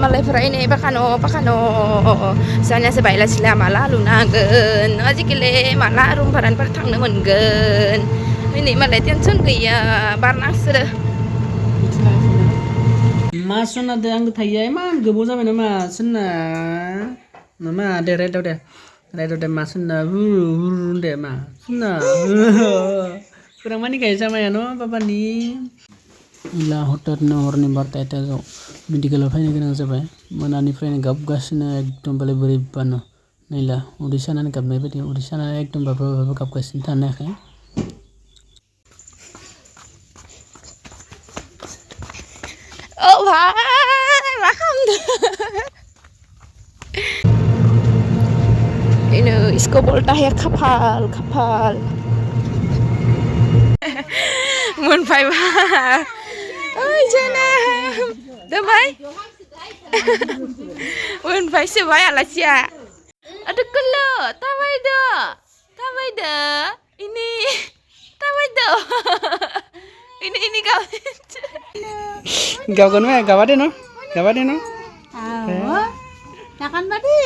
मालायफोरा एनै पाखान' जानियासो बायला सिला माला लुनो हागोन आजिखालि माला रुम भारानिफ्राय थांनो मोनगोन एनै मालाय टेनसन गैया बारनांसोरो मा सना दे आंबो थायो इमान गोबाव जाबाय नामा सोना नामा दे रायदाव दे मा सोना दे मा सोना kurang mani kayak sama ya no papa nih ilah hotarnya horni barta itu zo medical fine kena sampai mana nih fine gabgasnya ekdom balik beribano nila udisa nani kap nih beti udisa nani ekdom bapak gabgasin tanah kan oh bhai makam ini isko bolta ya kapal mun phai ba ôi chơi nè được mấy mun phai sửa bài là chia ada kelo ta bay dah ini ta bay dah ini kau gak kan mah gak ada no Jangan badi.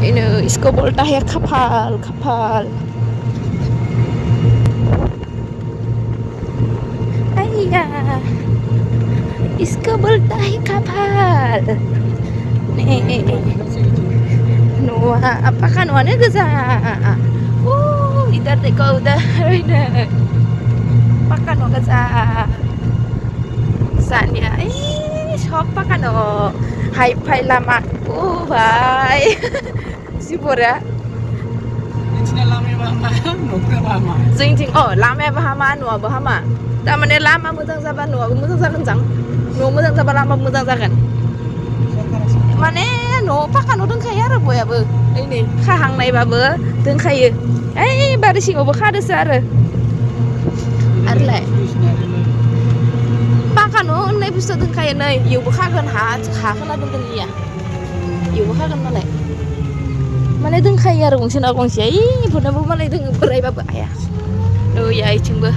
Ini isko bolta ya kapal. Ayah, isko bolta ya kapal. Nih, Noah, apa kan warnanya gaza? Idar deh kau udah, pakan no gaza. Sanya, siapa kan no? Hai lama, bhai, si pura. Jing, oh lama bahama, nuah bahama. Tak mana lama mudang saban nuah, mudang saban jang, nuah mudang saban lama mudang saban. Mana nuah pakan udang kaya rabu ya bu, ini kahang nai babu, udang kaya. Baru sih ngobrol kada sar. Arle. Pakan oh nai bisa udang kaya nai, iu bukan kan ada udang iya, iu bukan mana? Mana udang kaya rung sih nak sih, pernah bu mana udang berai babu ayah. Oh ya cinggu.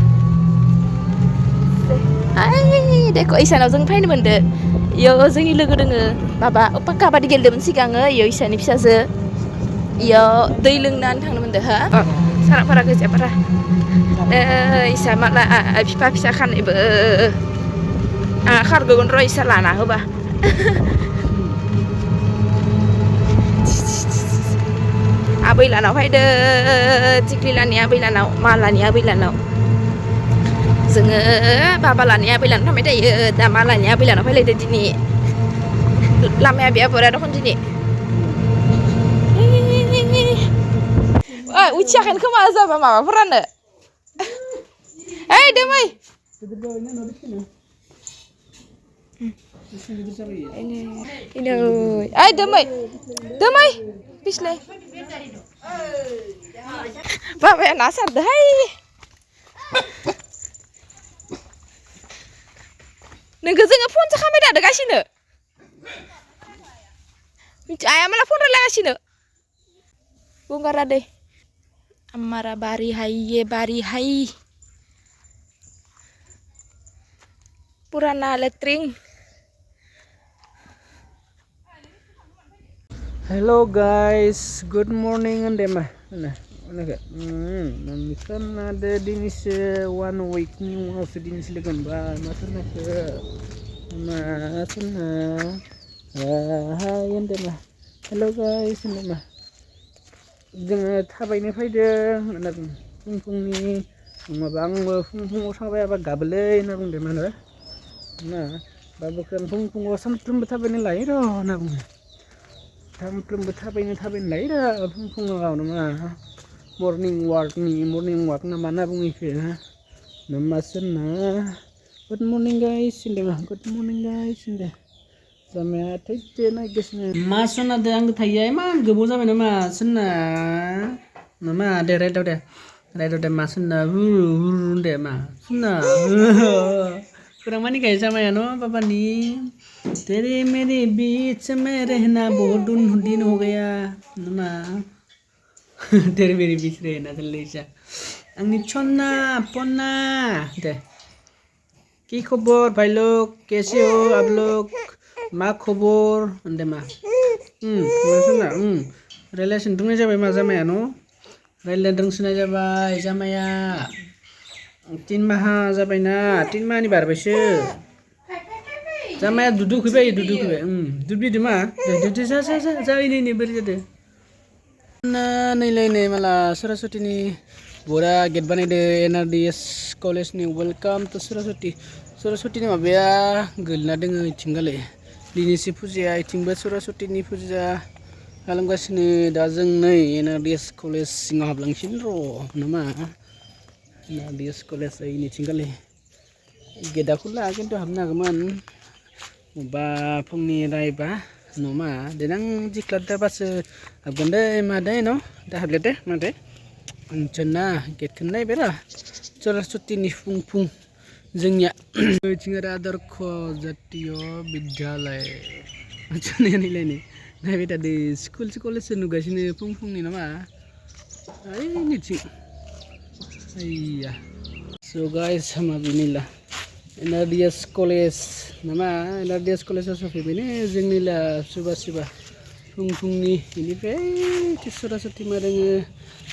Dek kok isan azeng fain bende. Yo जोंनि लोगो दोङो माबा काबादि गेलेदोंमोन सिगाङो yo इसानि फिसाजो yo दै लोंनानै थांनो मोनदो हा सारापारा गोजापारा इसा माला बिफा फिसा खानायबो खारगोन र' इसा लाना होबा आबैलानाव फैदो थिख्लिलानि आबैलानाव मालानि आबैलानाव जोङो बाबालानि आबैलानाव थांबाय थायो दा मालानि आबैलानाव फैलायदो दिनै लामाया बेया बोरा दखन दिनै उथियाखैनो खोमा जाबा माबाफोरानो दोमै दोमै बिसलाय बाबाया ना सारदोहाय नोंखौ जोङो फनसो खालामबाय थादोगासिनो आइया माला फन रायलायगासिनो गंगारा दै हमारा बारी है ये बारी है पुराना latrine hello guys good morning ande mah mana gak kan ada dinis 1 week new house dinis legan ba masana ke masana hai ande mah hello guys ande mah जोङो थाबायनो फैदों होनना बुङो फुंनि माबा आंबो फुङाव थाबायाबा गाबोलै होनना बुंदों मा होनो ना बाबुखौ फुङाव सानफ्रोमबो थाबायनो लायो र' होनना बुङो सानफ्रोमबो थाबायनो लायो र' फुङाव नामा मर्निं वाक ना मा होनना बुङो इखो नामासोना गुड मर्निं गाइस होनदों जामाया थैदो नायगासिनो मा सना दे आंबो थायो इमान गोबाव जाबाय नामा सोना नामा दे रायदाव दे मा सोना दे मा सोना kurang mani kayak sama ya no papa nih तेरे मेरे बीच में रहना बहुत दिन हो गया नामा तेरे मेरे बीच रहना चल लेसा आंनि सना पना दे কি খবর ভাই লোক कैसे हो आप लोग मा खबर होनदो मा मानसिना रिलेसन दंनाय जाबाय मा जामाया न' रायज्लायनो रोंसोनाय जाबाय जामाया 3 माहा जाबायना 3 माहानि बारबायसो जामाया दुदु फैबाय दुदबिदो मा दुदु जा नै बोरै जादो ना नैलाय माला सरस्वतीनि बरा गेट बानायदो NRDS कलेजनि वेलकाम टु सरस्वतीनि माबाया गोलैना दोङो इथिंगालै दिनैसो फुजाया इथिंबो सरस्वतीनि फुजा खालामगासिनो दा जों नै NRDS कलेज सिङाव हाबलांसिन र' नामा NRDS कलेज इनिथिंगालै गेटआ खुला खिन्थु हाबनो हागौमोन बा फुंनि रायबा न'मा देनां जिख्लादाबासो हाबगोन दे मादै न' दा हाबले दे मादै मिथिना गेटखौनो नायबाय र' सरस्वतीनि फुं जोंनिया बिथिं आरो आदर्श जातीय बिद्यालय नायलायनो नायबाय थादो स्कुलसो कलेजसो नुगासिनो फुंनि नामा ओइ निथिं आइया स' गाइस हामा बिनिला NRDS कलेज नामा NRDS कलेजाव सफैबायनो जोंनिला सुबा फुंनि बेनिफ्राय सरस्वती मा दोङो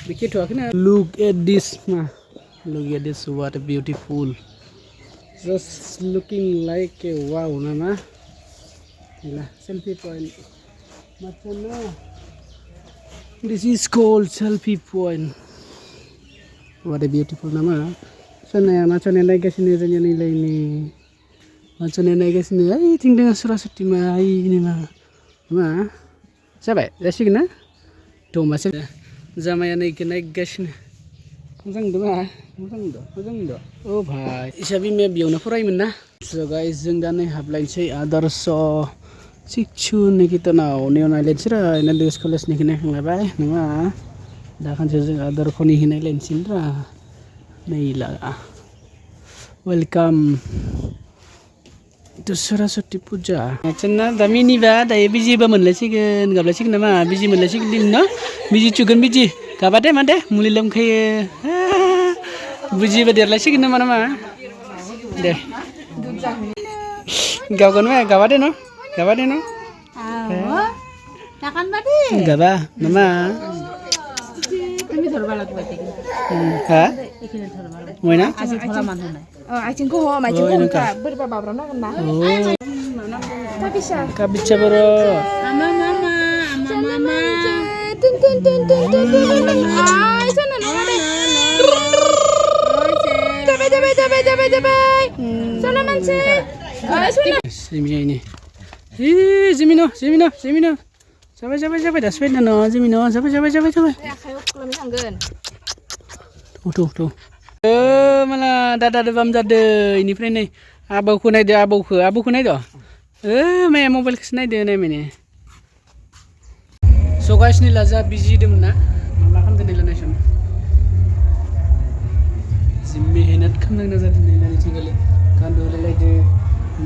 बेखिथ'वाखैना look at this what a beautiful just looking like a wow nama selfie point macana this is called selfie point what a beautiful nama macana naikgasino जोंनिया nilai ini macana naikgasino ai ting dengan Saraswati mah ini mah जाबाय जासिगोन ना दमासो जामाया नायगासिनो मोजां द' ओ भाई हिसाबै May बेयावनो फरायोमोन ना स' गाइस जों दा नै हाबलायनोसै आदर्श शिक्षु निकेतनाव नेयाव नायलायनोसै र' NRDS कलेजनिखौ नायखांलायबाय नङा दा खनसे जों आदर्शनिखौ नायलायनोसै र' नैला वेलकाम टु सरस्वती फुजा आचना दा मिनिबा दायो बिजिबा मोनलायसिगोन गाबलायसिगोन नामा बिजि मोनलायसिगोन दिन न' बिजि थुगोन बिजि गाबा दे मा दे मुलि लोमखायो बुजिबा देरलायसिगोन नामा दे गावगोन मा गाबा दे न' गाबा नामा हा मोना आथिंखौ बोरैबा बाब्राबनांगोन ना काबिचा बर' Seminya ini. Zemino. Sampai dah sepeda no, Zemino. Sampai. Tuh. Malah dada debam jade. Ini friend nih. Abauku naik do. Main mobile kesini nih mene. So guys ni laza busy dem na. Makan tadi lah nation. Mehenat खालामनांगौ जादों नायनानै थिंगाले गान्दुलाय लायदो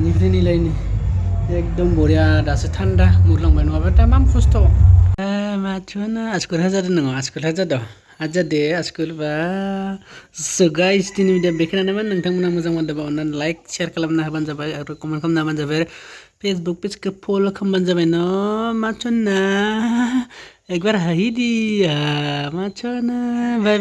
निफ्राय निलाय नि एकदम बरिया दासो थान्दा मुरलांबाय नङाबा तामाम खस्थ' माथोना आस्कुल हाजादों नङा आस्कुल बा स' गाइस दिनै भिडिअ बेखिनियानोमोन नोंथांमोना मोजां मोनदोंबा अननानै लाइक शेयार खालामना होबानो जाबाय आरो कमेन्ट खालामना होबानो जाबाय फेसबुक पेजखौ फल' खालामबानो जाबाय न' माथोना एक बार हाहि दिया माथोना बाय